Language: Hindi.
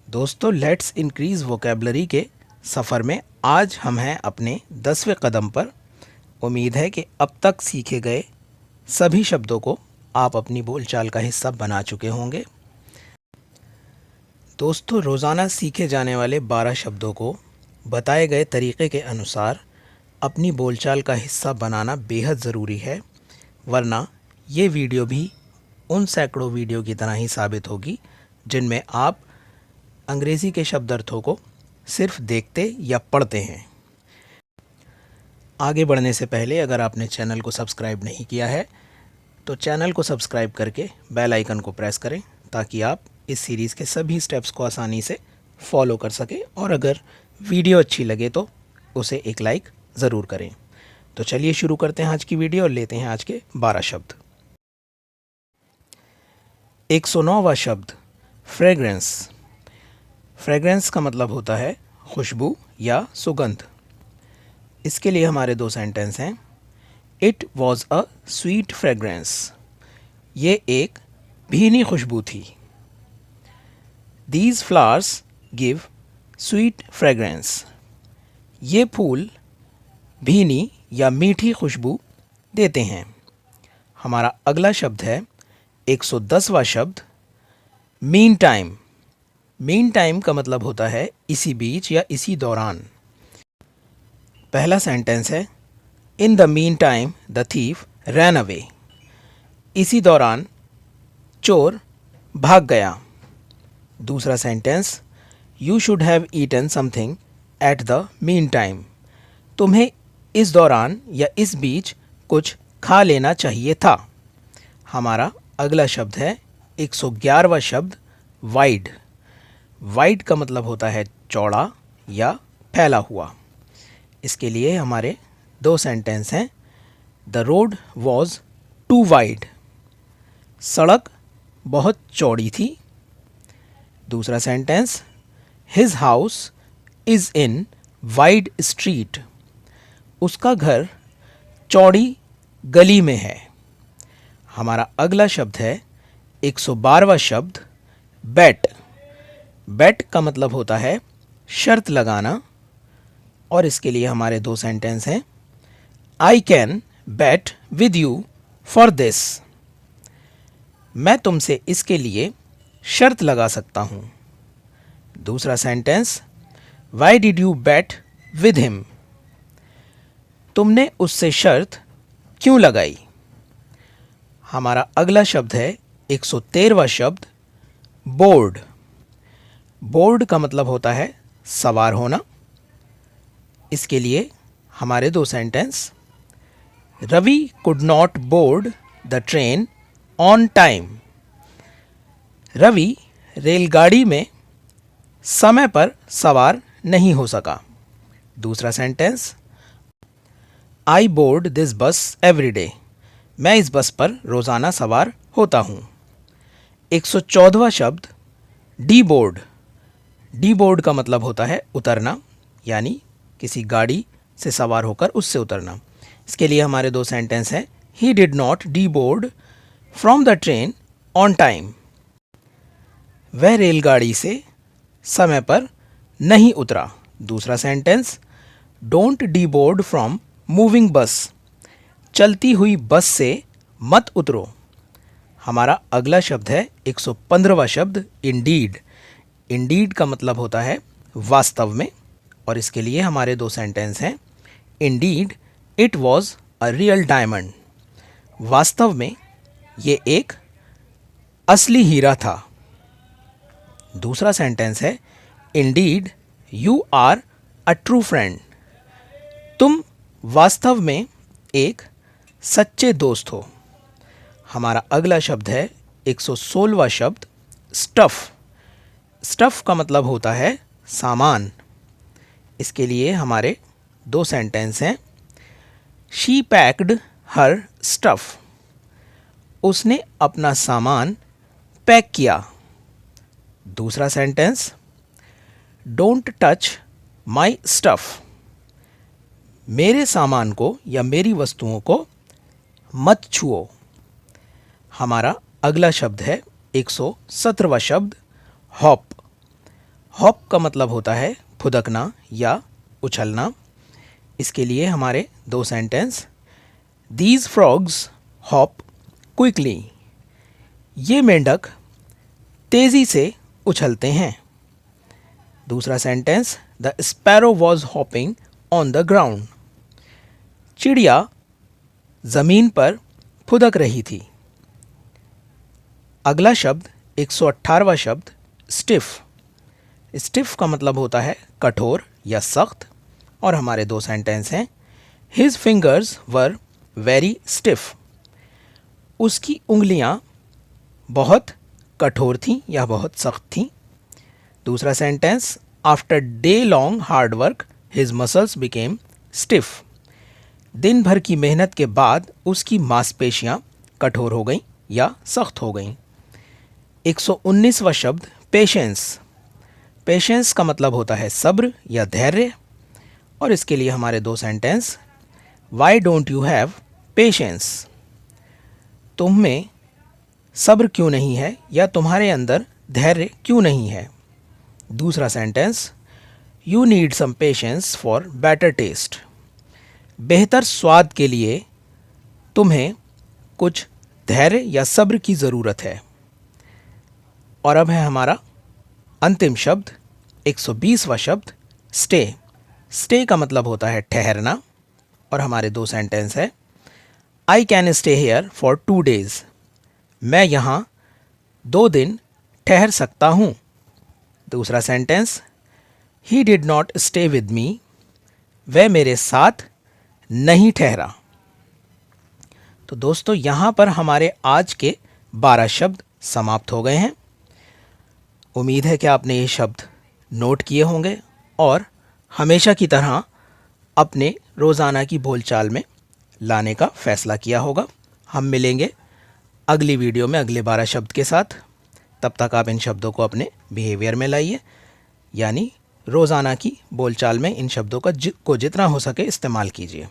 दोस्तों, लेट्स इंक्रीज वोकेबलरी के सफ़र में आज हम हैं अपने 10वें कदम पर। उम्मीद है कि अब तक सीखे गए सभी शब्दों को आप अपनी बोलचाल का हिस्सा बना चुके होंगे। दोस्तों, रोज़ाना सीखे जाने वाले 12 शब्दों को बताए गए तरीक़े के अनुसार अपनी बोलचाल का हिस्सा बनाना बेहद ज़रूरी है, वरना ये वीडियो भी उन सैकड़ों वीडियो की तरह ही साबित होगी जिनमें आप अंग्रेज़ी के शब्दार्थों को सिर्फ देखते या पढ़ते हैं। आगे बढ़ने से पहले अगर आपने चैनल को सब्सक्राइब नहीं किया है तो चैनल को सब्सक्राइब करके बेल आइकन को प्रेस करें ताकि आप इस सीरीज़ के सभी स्टेप्स को आसानी से फॉलो कर सकें, और अगर वीडियो अच्छी लगे तो उसे एक लाइक ज़रूर करें। तो चलिए शुरू करते हैं आज की वीडियो और लेते हैं आज के 12 शब्द। 109वां शब्द फ्रेग्रेंस। फ्रेग्रेंस का मतलब होता है खुशबू या सुगंध। इसके लिए हमारे दो सेंटेंस हैं। It was a sweet fragrance. ये एक भीनी खुशबू थी। These flowers give sweet fragrance. ये फूल भीनी या मीठी खुशबू देते हैं। हमारा अगला शब्द है 110वां शब्द मीन टाइम। मीन टाइम का मतलब होता है इसी बीच या इसी दौरान। पहला सेंटेंस है in the meantime the thief ran away. इसी दौरान चोर भाग गया। दूसरा sentence you should have eaten something at the meantime. तुम्हें इस दौरान या इस बीच कुछ खा लेना चाहिए था। हमारा अगला शब्द है 111वां शब्द वाइड। वाइड का मतलब होता है चौड़ा या फैला हुआ। इसके लिए हमारे दो सेंटेंस हैं। The road was too wide. सड़क बहुत चौड़ी थी। दूसरा sentence his house is in wide street. उसका घर चौड़ी गली में है। हमारा अगला शब्द है 112वां शब्द बेट। बेट का मतलब होता है शर्त लगाना, और इसके लिए हमारे दो सेंटेंस हैं। I can bet with you for this. मैं तुमसे इसके लिए शर्त लगा सकता हूँ। दूसरा sentence why did you bet with him. तुमने उससे शर्त क्यों लगाई। हमारा अगला शब्द है 113वां शब्द बोर्ड। बोर्ड का मतलब होता है सवार होना। इसके लिए हमारे दो sentence. Ravi could not board the train on time. Ravi रेलगाड़ी में समय पर सवार नहीं हो सका। दूसरा sentence I board this bus every day. मैं इस बस पर रोज़ाना सवार होता हूँ। 114वां शब्द डी बोर्ड। डी बोर्ड का मतलब होता है उतरना, यानी किसी गाड़ी से सवार होकर उससे उतरना। इसके लिए हमारे दो सेंटेंस हैं। He did not D board from the train on time. वह रेलगाड़ी से समय पर नहीं उतरा। दूसरा sentence don't D board from moving बस। चलती हुई बस से मत उतरो। हमारा अगला शब्द है 115वां शब्द इंडीड। इंडीड का मतलब होता है वास्तव में, और इसके लिए हमारे दो सेंटेंस हैं। Indeed it was a real diamond. वास्तव में ये एक असली हीरा था। दूसरा सेंटेंस है indeed you are a true friend. तुम वास्तव में एक सच्चे दोस्त हो। हमारा अगला शब्द है 116वां शब्द स्टफ़। स्टफ़ का मतलब होता है सामान। इसके लिए हमारे दो सेंटेंस हैं। She packed her stuff. उसने अपना सामान पैक किया। दूसरा sentence don't touch my stuff. मेरे सामान को या मेरी वस्तुओं को मत छुओ। हमारा अगला शब्द है 117वां शब्द हॉप। हॉप का मतलब होता है फुदकना या उछलना। इसके लिए हमारे दो sentence, these frogs hop quickly, ये मेंढक तेज़ी से उछलते हैं। दूसरा sentence, the sparrow was hopping on the ground, चिड़िया ज़मीन पर फुदक रही थी। अगला शब्द 118वां शब्द स्टिफ। स्टिफ का मतलब होता है कठोर या सख्त, और हमारे दो सेंटेंस हैं, his fingers were very stiff, उसकी उंगलियां बहुत कठोर थीं या बहुत सख्त थीं। दूसरा sentence, after day long hard work his muscles became stiff, दिन भर की मेहनत के बाद उसकी मांसपेशियां कठोर हो गईं या सख्त हो गईं। 119वां शब्द पेशेंस। पेशेंस का मतलब होता है सब्र या धैर्य, और इसके लिए हमारे दो sentence, why don't you have patience, तुम में सब्र क्यों नहीं है या तुम्हारे अंदर धैर्य क्यों नहीं है। दूसरा sentence, you need some patience for better taste, बेहतर स्वाद के लिए तुम्हें कुछ धैर्य या सब्र की ज़रूरत है। और अब है हमारा अंतिम शब्द 120वां शब्द स्टे। स्टे का मतलब होता है ठहरना, और हमारे दो सेंटेंस है, I can stay here for 2 days, मैं यहाँ 2 दिन ठहर सकता हूँ। दूसरा sentence, he did not stay with me, वह मेरे साथ नहीं ठहरा। तो दोस्तों, यहाँ पर हमारे आज के 12 शब्द समाप्त हो गए हैं। उम्मीद है कि आपने ये शब्द नोट किए होंगे और हमेशा की तरह अपने रोज़ाना की बोलचाल में लाने का फैसला किया होगा। हम मिलेंगे अगली वीडियो में अगले 12 शब्द के साथ। तब तक आप इन शब्दों को अपने बिहेवियर में लाइए, यानी रोज़ाना की बोलचाल में इन शब्दों को जितना हो सके इस्तेमाल कीजिए।